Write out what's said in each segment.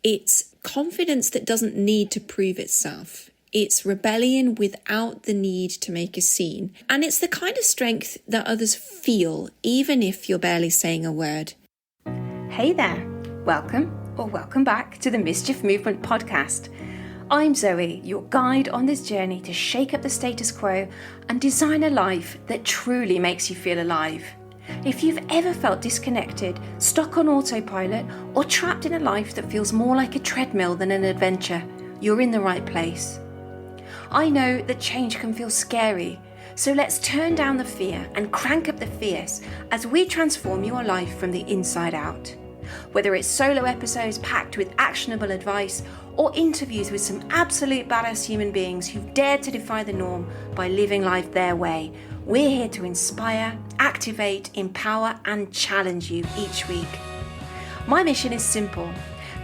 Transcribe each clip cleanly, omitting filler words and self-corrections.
It's confidence that doesn't need to prove itself. It's rebellion without the need to make a scene. And it's the kind of strength that others feel, even if you're barely saying a word. Hey there. Welcome or welcome back to the Mischief Movement podcast. I'm Zoe, your guide on this journey to shake up the status quo and design a life that truly makes you feel alive. If you've ever felt disconnected, stuck on autopilot, or trapped in a life that feels more like a treadmill than an adventure, you're in the right place. I know that change can feel scary, so let's turn down the fear and crank up the fierce as we transform your life from the inside out. Whether it's solo episodes packed with actionable advice or interviews with some absolute badass human beings who've dared to defy the norm by living life their way, we're here to inspire, activate, empower, and challenge you each week. My mission is simple: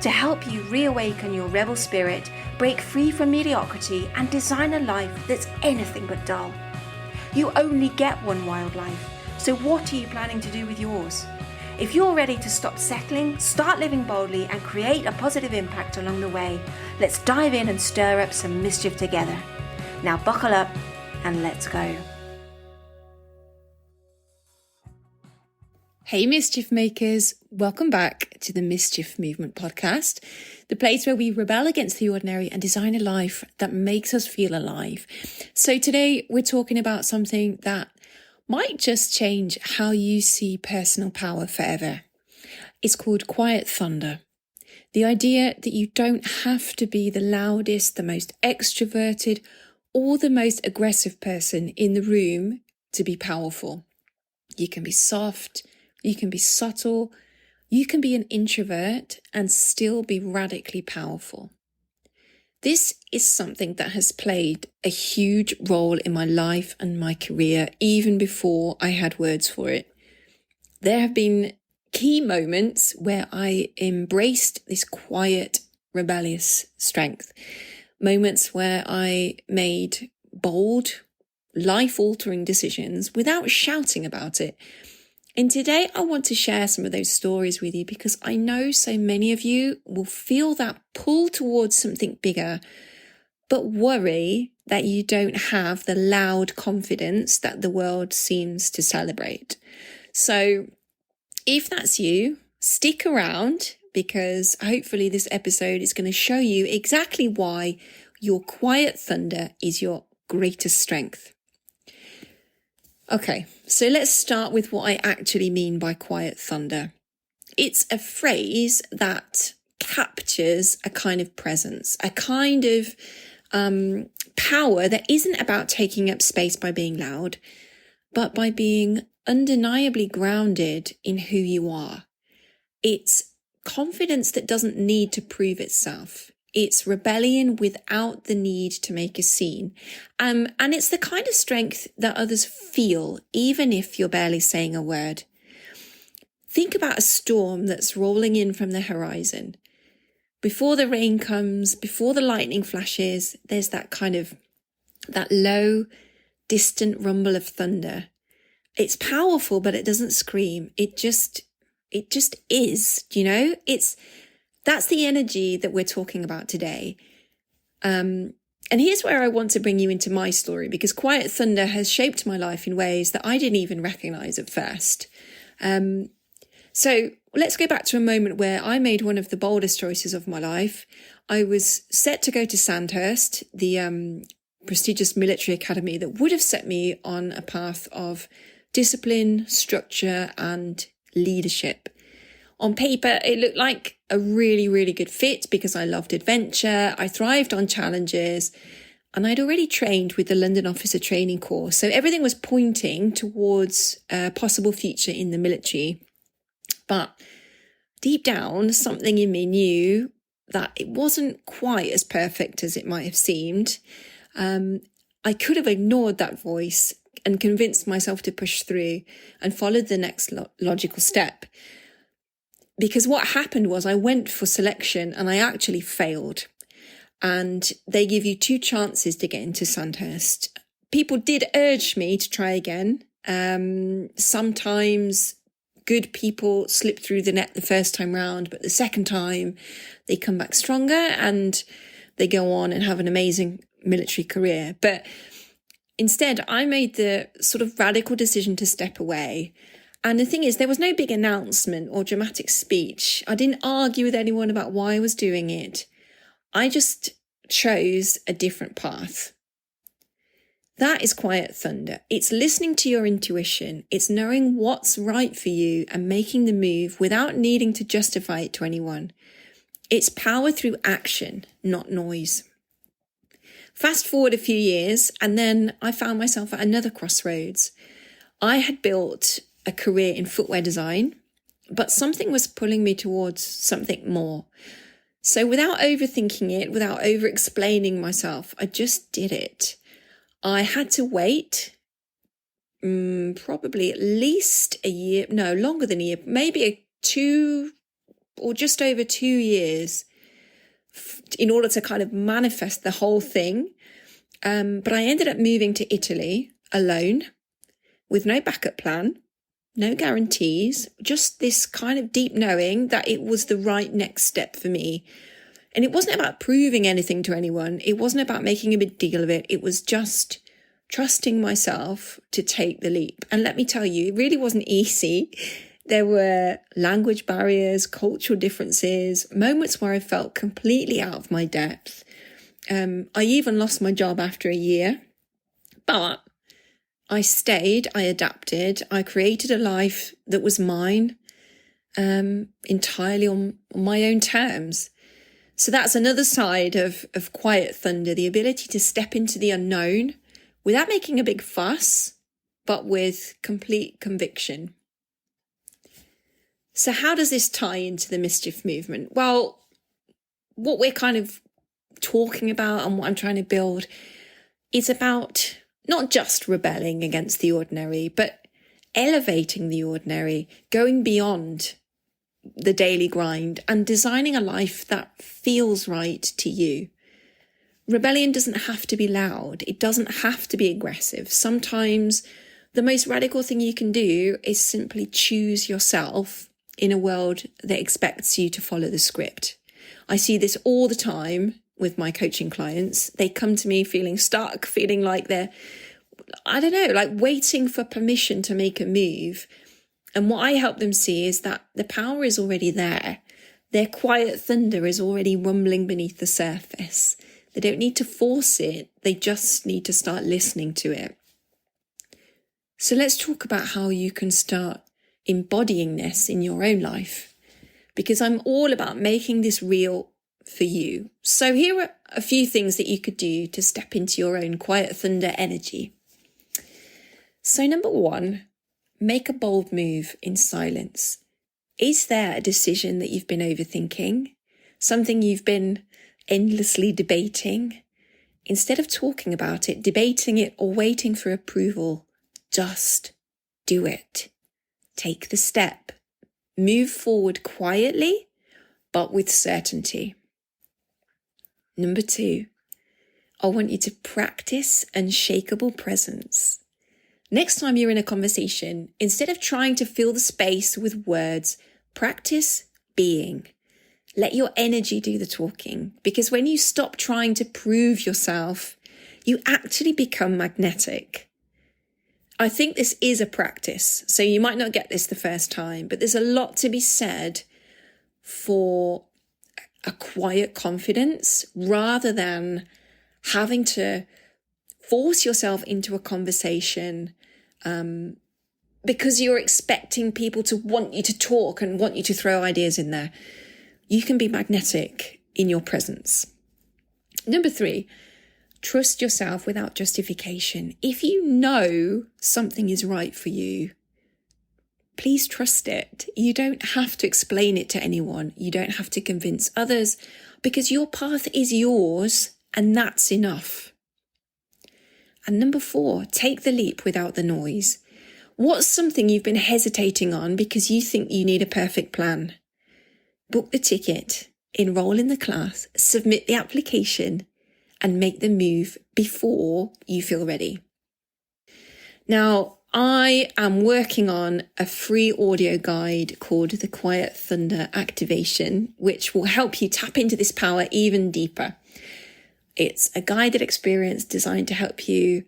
to help you reawaken your rebel spirit, break free from mediocrity, and design a life that's anything but dull. You only get one wild life, so what are you planning to do with yours? If you're ready to stop settling, start living boldly, and create a positive impact along the way, let's dive in and stir up some mischief together. Now buckle up and let's go. Hey Mischief Makers, welcome back to the Mischief Movement podcast, the place where we rebel against the ordinary and design a life that makes us feel alive. So today we're talking about something that might just change how you see personal power forever. It's called quiet thunder. The idea that you don't have to be the loudest, the most extroverted, or the most aggressive person in the room to be powerful. You can be soft, you can be subtle, you can be an introvert and still be radically powerful. This is something that has played a huge role in my life and my career, even before I had words for it. There have been key moments where I embraced this quiet, rebellious strength. Moments where I made bold, life-altering decisions without shouting about it. And today I want to share some of those stories with you because I know so many of you will feel that pull towards something bigger, but worry that you don't have the loud confidence that the world seems to celebrate. So if that's you, stick around because hopefully this episode is going to show you exactly why your quiet thunder is your greatest strength. Okay, so let's start with what I actually mean by quiet thunder. It's a phrase that captures a kind of presence, a kind of power that isn't about taking up space by being loud, but by being undeniably grounded in who you are. It's confidence that doesn't need to prove itself. It's rebellion without the need to make a scene. And it's the kind of strength that others feel, even if you're barely saying a word. Think about a storm that's rolling in from the horizon. Before the rain comes, before the lightning flashes, there's that low, distant rumble of thunder. It's powerful, but it doesn't scream. It just is, That's the energy that we're talking about today. And here's where I want to bring you into my story, because quiet thunder has shaped my life in ways that I didn't even recognize at first. So let's go back to a moment where I made one of the boldest choices of my life. I was set to go to Sandhurst, the prestigious military academy that would have set me on a path of discipline, structure, and leadership. On paper, it looked like a really, really good fit because I loved adventure, I thrived on challenges, and I'd already trained with the London Officer Training Course. So everything was pointing towards a possible future in the military. But deep down, something in me knew that it wasn't quite as perfect as it might have seemed. I could have ignored that voice and convinced myself to push through and followed the next logical step. Because what happened was I went for selection and I actually failed. And they give you 2 chances to get into Sandhurst. People did urge me to try again. Sometimes good people slip through the net the first time round, but the second time they come back stronger and they go on and have an amazing military career. But instead, I made the sort of radical decision to step away. And the thing is, there was no big announcement or dramatic speech. I didn't argue with anyone about why I was doing it. I just chose a different path. That is quiet thunder. It's listening to your intuition. It's knowing what's right for you and making the move without needing to justify it to anyone. It's power through action, not noise. Fast forward a few years, and then I found myself at another crossroads. I had built a career in footwear design, but something was pulling me towards something more. So without overthinking it, without over-explaining myself, I just did it. I had to wait probably at least a year, no, longer than a year, maybe 2 or just over 2 years in order to kind of manifest the whole thing. But I ended up moving to Italy alone with no backup plan, no guarantees, just this kind of deep knowing that it was the right next step for me. And it wasn't about proving anything to anyone. It wasn't about making a big deal of it. It was just trusting myself to take the leap. And let me tell you, it really wasn't easy. There were language barriers, cultural differences, moments where I felt completely out of my depth. I even lost my job after a year. But I stayed, I adapted, I created a life that was mine, entirely on my own terms. So that's another side of quiet thunder, the ability to step into the unknown without making a big fuss, but with complete conviction. So how does this tie into the mischief movement? Well, what we're kind of talking about and what I'm trying to build is about not just rebelling against the ordinary, but elevating the ordinary, going beyond the daily grind and designing a life that feels right to you. Rebellion doesn't have to be loud. It doesn't have to be aggressive. Sometimes the most radical thing you can do is simply choose yourself in a world that expects you to follow the script. I see this all the time with my coaching clients. They come to me feeling stuck, feeling like they're, like waiting for permission to make a move. And what I help them see is that the power is already there. Their quiet thunder is already rumbling beneath the surface. They don't need to force it. They just need to start listening to it. So let's talk about how you can start embodying this in your own life, because I'm all about making this real for you. So here are a few things that you could do to step into your own quiet thunder energy. So number 1, make a bold move in silence. Is there a decision that you've been overthinking? Something you've been endlessly debating? Instead of talking about it, debating it, or waiting for approval, just do it. Take the step. Move forward quietly, but with certainty. Number 2, I want you to practice unshakable presence. Next time you're in a conversation, instead of trying to fill the space with words, practice being. Let your energy do the talking, because when you stop trying to prove yourself, you actually become magnetic. I think this is a practice, so you might not get this the first time, but there's a lot to be said for a quiet confidence rather than having to force yourself into a conversation because you're expecting people to want you to talk and want you to throw ideas in there. You can be magnetic in your presence. Number 3, trust yourself without justification. If you know something is right for you, please trust it. You don't have to explain it to anyone. You don't have to convince others, because your path is yours and that's enough. And number 4, take the leap without the noise. What's something you've been hesitating on because you think you need a perfect plan? Book the ticket, enroll in the class, submit the application, and make the move before you feel ready. Now, I am working on a free audio guide called the Quiet Thunder Activation, which will help you tap into this power even deeper. It's a guided experience designed to help you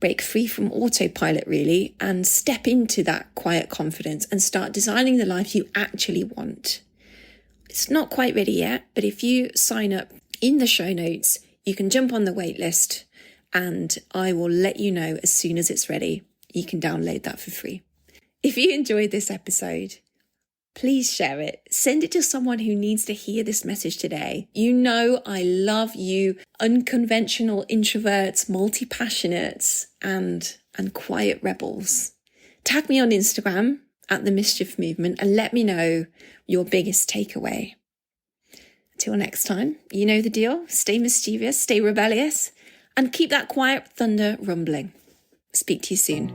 break free from autopilot, really, and step into that quiet confidence and start designing the life you actually want. It's not quite ready yet, but if you sign up in the show notes, you can jump on the wait list and I will let you know as soon as it's ready. You can download that for free. If you enjoyed this episode, please share it. Send it to someone who needs to hear this message today. You know I love you, unconventional introverts, multi-passionates, and quiet rebels. Tag me on Instagram at The Mischief Movement and let me know your biggest takeaway. Until next time, you know the deal. Stay mischievous, stay rebellious, and keep that quiet thunder rumbling. Speak to you soon.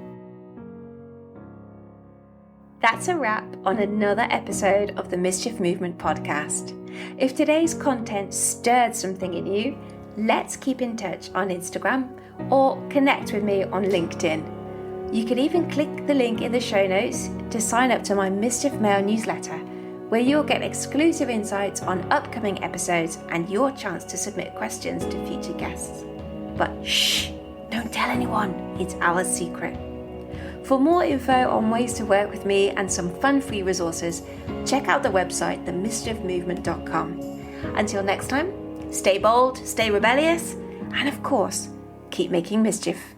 That's a wrap on another episode of the Mischief Movement podcast. If today's content stirred something in you, let's keep in touch on Instagram or connect with me on LinkedIn. You can even click the link in the show notes to sign up to my Mischief Mail newsletter, where you'll get exclusive insights on upcoming episodes and your chance to submit questions to future guests. But shh! Don't tell anyone, it's our secret. For more info on ways to work with me and some fun free resources, check out the website themischiefmovement.com. Until next time, stay bold, stay rebellious, and of course, keep making mischief.